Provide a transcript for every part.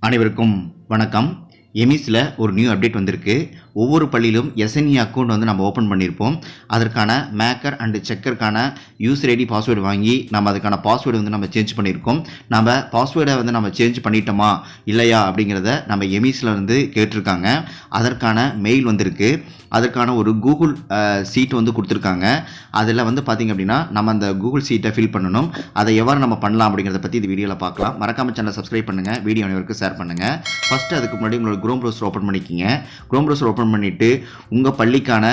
அனைவருக்கும் வணக்கம். எமிஸ்ல ஒரு நியூ அப்டேட் வந்திருக்கு. ஒவ்வொரு பள்ளியிலும் SNA அக்கௌண்ட் வந்து நம்ம ஓப்பன் பண்ணியிருப்போம். அதற்கான மேக்கர் அண்ட் செக்கருக்கான யூசர் ஐடி பாஸ்வேர்டு வாங்கி நம்ம அதுக்கான பாஸ்வேர்டு வந்து நம்ம சேஞ்ச் பண்ணியிருக்கோம். நம்ம பாஸ்வேர்டை வந்து நம்ம சேஞ்ச் பண்ணிட்டோமா இல்லையா அப்படிங்கிறத நம்ம எமிஸ்ல இருந்து கேட்டிருக்காங்க. அதற்கான மெயில் வந்திருக்கு. அதற்கான ஒரு கூகுள் சீட் வந்து கொடுத்துருக்காங்க. அதில் வந்து பார்த்திங்க அப்படின்னா நம்ம அந்த கூகுள் சீட்டை ஃபில் பண்ணணும். அதை எவ்வாறு நம்ம பண்ணலாம் அப்படிங்கிறத பற்றி இந்த வீடியோவில் பார்க்கலாம். மறக்காமல் சேனலை சப்ஸ்கிரைப் பண்ணுங்கள், வீடியோ அனைவருக்கும் ஷேர் பண்ணுங்கள். ஃபஸ்ட்டு அதுக்கு முன்னாடி உங்களோட குரோம் ப்ரௌசர் ஓப்பன் பண்ணிக்கிங்க. குரோம் ப்ரௌசர் ஓப்பன் பண்ணிவிட்டு உங்கள் பள்ளிக்கான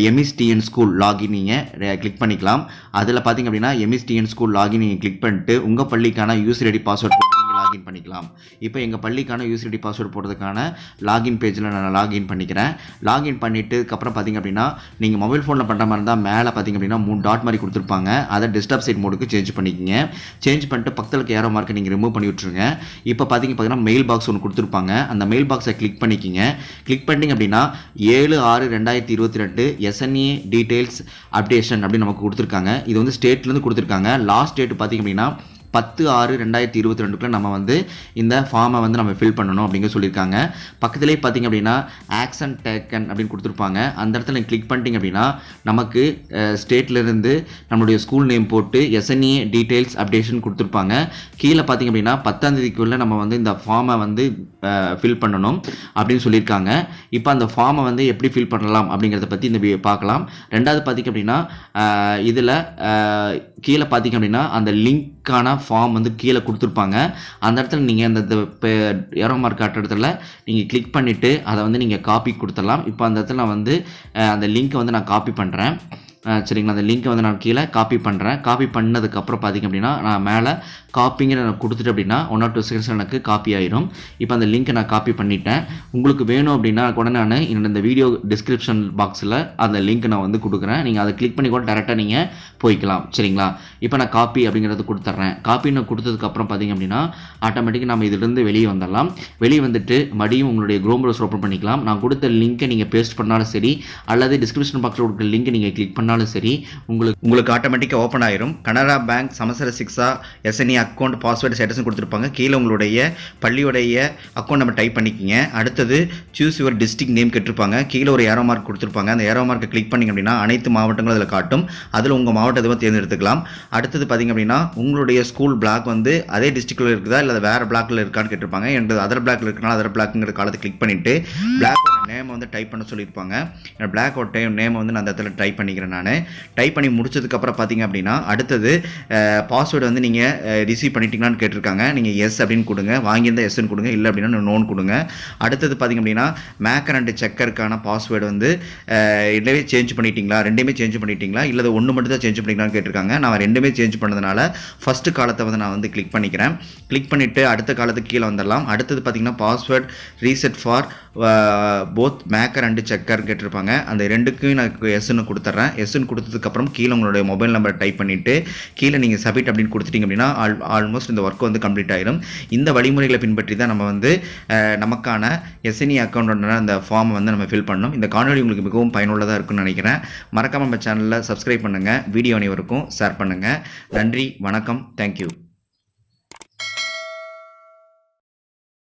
EMIS TN ஸ்கூல் லாகின் நீங்கள் கிளிக் பண்ணிக்கலாம். அதில் பார்த்திங்க அப்படின்னா EMIS TN ஸ்கூல் லாகின் நீங்கள் கிளிக் பண்ணிட்டு உங்கள் பள்ளிக்கான யூசர் ஐடி பாஸ்வேர்ட் போட்டு நீங்கள் லாகின் பண்ணிக்கலாம். இப்போ எங்கள் பள்ளிக்கான யூசர் ஐடி பாஸ்வேர்டு போடுறதுக்கான லாகின் பேஜில் நான் லாகின் பண்ணிக்கிறேன். லாகின் பண்ணிவிட்டு அதுக்கப்புறம் பார்த்திங்க அப்படின்னா நீங்கள் மொபைல் ஃபோனில் பண்ணுற மாதிரி இருந்தால் மேலே பார்த்திங்க அப்படின்னா 3 டாட் மாதிரி கொடுத்துருப்பாங்க. அதை டெஸ்க்டாப் சைட் மோடுக்கு சேஞ்ச் பண்ணிக்கிங்க. சேஞ்ச் பண்ணிட்டு பக்கத்தில் ஏரோ மார்க்கை நீங்கள் ரிமூவ் பண்ணி விட்டுருங்க. இப்போ பார்த்தீங்கன்னா மெயில் பாக்ஸ் ஒன்று கொடுத்துருப்பாங்க. அந்த மெயில் பாக்ஸை கிளிக் பண்ணிக்கிங்க. கிளிக் பண்ணிங்க அப்படின்னா 7/6/2022 SNA டீடைல்ஸ் அப்டேஷன் அப்படின்னு நமக்கு கொடுத்துருக்காங்க. இது வந்து ஸ்டேட்லேருந்து கொடுத்துருக்காங்க. லாஸ்ட் டேட் பார்த்திங்க அப்படின்னா 10/6/2022 நம்ம வந்து இந்த ஃபார்மை வந்து நம்ம ஃபில் பண்ணணும் அப்படிங்க சொல்லியிருக்காங்க. பக்கத்துலேயே பார்த்திங்க அப்படின்னா ஆக்ஷன் டேக்கன் அப்படின்னு கொடுத்துருப்பாங்க. அந்த இடத்துல நீங்கள் கிளிக் பண்ணிட்டீங்க அப்படின்னா நமக்கு ஸ்டேட்லேருந்து நம்மளுடைய ஸ்கூல் நேம் போட்டு SNA டீடைல்ஸ் அப்டேஷன் கொடுத்துருப்பாங்க. கீழே பார்த்திங்க அப்படின்னா 10ஆம் தேதிக்குள்ளே நம்ம வந்து இந்த ஃபார்மை வந்து ஃபில் பண்ணணும் அப்படின்னு சொல்லியிருக்காங்க. இப்போ அந்த ஃபார்மை வந்து எப்படி ஃபில் பண்ணலாம் அப்படிங்கிறத பற்றி இந்த பார்க்கலாம். ரெண்டாவது பார்த்திங்க அப்படின்னா இதில் கீழே பார்த்திங்க அப்படின்னா அந்த லிங்க்கான ஃபார்ம் வந்து கீழே கொடுத்துருப்பாங்க. அந்த இடத்துல நீங்கள் அந்த ஏரோ மார்க் காட்டுற இடத்துல நீங்கள் கிளிக் பண்ணிவிட்டு அதை வந்து நீங்கள் காப்பி கொடுத்துடலாம். இப்போ அந்த இடத்துல நான் வந்து அந்த லிங்க்கை வந்து நான் காப்பி பண்ணுறேன். சரிங்களா, அந்த லிங்க்கை வந்து நான் கீழே காப்பி பண்ணுறேன். காப்பி பண்ணதுக்கப்புறம் பார்த்திங்க அப்படின்னா நான் மேலே காப்பிங்கிற நான் கொடுத்துட்டு அப்படின்னா 1 or 2 seconds எனக்கு காப்பி ஆயிடும். இப்போ அந்த லிங்க்கை நான் காப்பி பண்ணிட்டேன். உங்களுக்கு வேணும் அப்படின்னா கூட நான் இந்த வீடியோ டிஸ்கிரிப்ஷன் பாக்ஸில் அந்த லிங்க் நான் வந்து கொடுக்குறேன். நீங்கள் அதை கிளிக் பண்ணி கூட டேரெக்டாக நீங்கள் போய்க்கலாம். சரிங்களா, இப்போ நான் காப்பி அப்படிங்கிறது கொடுத்துட்றேன். காப்பி நான் கொடுத்ததுக்கப்புறம் பார்த்திங்க அப்படின்னா ஆட்டோமேட்டிக்காக நம்ம இதிலிருந்து வெளியே வந்துடலாம். வெளியே வந்துட்டு மறுபடியும் உங்களுடைய குரோம் ப்ரௌசர் ஓப்பன் பண்ணிக்கலாம். நான் கொடுத்த லிங்க்கை நீங்கள் பேஸ்ட் பண்ணாலும் சரி அல்லது டிஸ்கிரிப்ஷன் பாக்ஸில் கொடுக்குற லிங்க் நீங்கள் கிளிக் பண்ணாலும் சரி உங்களுக்கு ஆட்டோமேட்டிக்காக ஓப்பன் ஆயிரும். கனரா பேங்க் சமஸ்கிருத சிக்ஷா SNA அக்கௌண்ட் பாஸ்வேர்டு ஸ்டேட்டஸ் கொடுத்துருப்பாங்க. கீழே உங்களுடைய பள்ளியுடைய அக்கௌண்ட் நம்ம டைப் பண்ணிக்கிங்க. அடுத்தது சூஸ் யுவர் டிஸ்ட்ரிக்ட் நேம் கேட்டிருப்பாங்க. கீழே ஒரு ஏரோ மார்க் கொடுத்துருப்பாங்க. அந்த ஏரோ மார்க்கை கிளிக் பண்ணிங்க அப்படின்னா அனைத்து மாவட்டங்களும் அதில் காட்டும். அதில் உங்கள் மாவட்டத்தை தேர்ந்தெடுத்துக்கலாம். அடுத்தது பார்த்திங்க அப்படின்னா உங்களுடைய ஸ்கூல் பிளாக் வந்து அதே டிஸ்ட்ரிக்டில் இருக்குதா இல்லை வேறு பிளாக்கில் இருக்கான்னு கேட்டிருப்பாங்க. எனக்கு அதர் பிளாக்கில் இருக்கனால அதர் பிளாக்குங்கிற காலத்தை கிளிக் பண்ணிவிட்டு பிளாக்கோட நேமை வந்து டைப் பண்ண சொல்லியிருப்பாங்க. பிளாக்கோட நேமை வந்து நான் அந்த இடத்துல டைப் பண்ணிக்கிறேன். நான் டைப் பண்ணி முடிச்சதுக்கப்புறம் பார்த்திங்க அப்படின்னா அடுத்தது பாஸ்வேர்டு வந்து நீங்கள் ரிசீவ் பண்ணிட்டீங்களான்னு கேட்டிருக்காங்க. நீங்கள் எஸ் அப்படின்னு கொடுங்க. வாங்கியிருந்தால் எஸ்ன்னு கொடுங்க, இல்லை அப்படின்னா நோன் கொடுங்க. அடுத்தது பார்த்திங்க அப்படின்னா மேக்கர் அண்ட் செக்கருக்கான பாஸ்வேர்டு வந்து ரெண்டுமே சேஞ்ச் பண்ணிட்டீங்களா, ரெண்டுமே சேஞ்ச் பண்ணிட்டீங்களா இல்லை ஒன்று மட்டும் தான் சேஞ்ச் பண்ணிக்கலாம்னு கேட்டிருக்காங்க. நான் ரெண்டுமே சேஞ்ச் பண்ணதுனால ஃபஸ்ட்டு காலத்தை வந்து நான் வந்து கிளிக் பண்ணிக்கிறேன். கிளிக் பண்ணிவிட்டு அடுத்த காலத்துக்கு கீழே வந்துடலாம். அடுத்தது பார்த்திங்கன்னா password reset for both maker and checker கேட்டிருப்பாங்க. அந்த ரெண்டுக்கும் நான் எஸ்ன்னு கொடுத்துட்றேன். எஸ்ன்னு கொடுத்ததுக்கப்புறம் கீழே உங்களுடைய மொபைல் நம்பர் டைப் பண்ணிவிட்டு கீழே நீங்கள் சப்மிட் அப்படின்னு கொடுத்துட்டிங்க அப்படின்னா ஆல்மோஸ்ட் இந்த ஒர்க் வந்து கம்ப்ளீட் ஆயிடும். இந்த வழிமுறைகளை பின்பற்றி தான் நம்ம வந்து நமக்கான SNA அக்கௌண்டோட அந்த ஃபார்மை வந்து நம்ம ஃபில் பண்ணணும். இந்த காணொலி உங்களுக்கு மிகவும் பயனுள்ளதாக இருக்குன்னு நினைக்கிறேன். மறக்காமல் நம்ம சேனலில் சப்ஸ்கிரைப் பண்ணுங்கள், வீடியோ அனைவருக்கும் ஷேர் பண்ணுங்கள். நன்றி, வணக்கம், தேங்க்யூ.